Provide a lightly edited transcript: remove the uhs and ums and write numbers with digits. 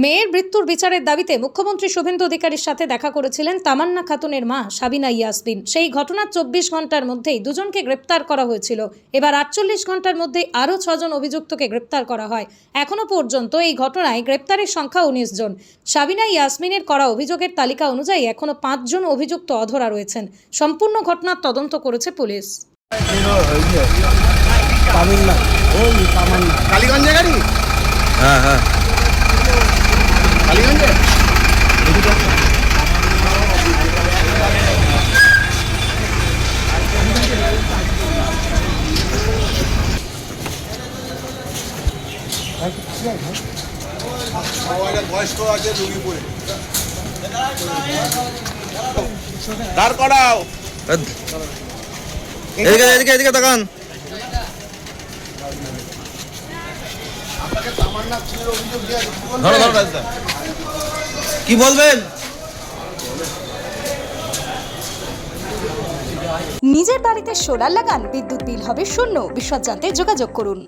মেয়ের মৃত্যুর বিচারের দাবিতে মুখ্যমন্ত্রী শুভেন্দু অধিকারীর সাথে দেখা করেছিলেন তামান্না খাতুনের মা সাবিনা ইয়াসমিন। সেই ঘটনার 24 ঘন্টার মধ্যেই দুজনকে গ্রেপ্তার করা হয়েছিল। এবার 48 ঘন্টার মধ্যেই আরও 6 জন অভিযুক্তকে গ্রেপ্তার করা হয়। এখনো পর্যন্ত এই ঘটনায় গ্রেপ্তারের সংখ্যা 19 জন। সাবিনা ইয়াসমিনের করা অভিযোগের তালিকা অনুযায়ী এখনো 5 জন অভিযুক্ত অধরা রয়েছেন। সম্পূর্ণ ঘটনার তদন্ত করেছে পুলিশ। কালীগঞ্জে গাড়ি? হ্যাঁ কালীগঞ্জে বয়স্ক আছে রুগী পড়ে দাঁড় করাও। এদিকে এদিকে এদিকে তাকান। কি বলবেন? নিজের বাড়িতে সোলার লাগান, বিদ্যুৎ বিল হবে শূন্য। বিশদ জানতে যোগাযোগ করুন।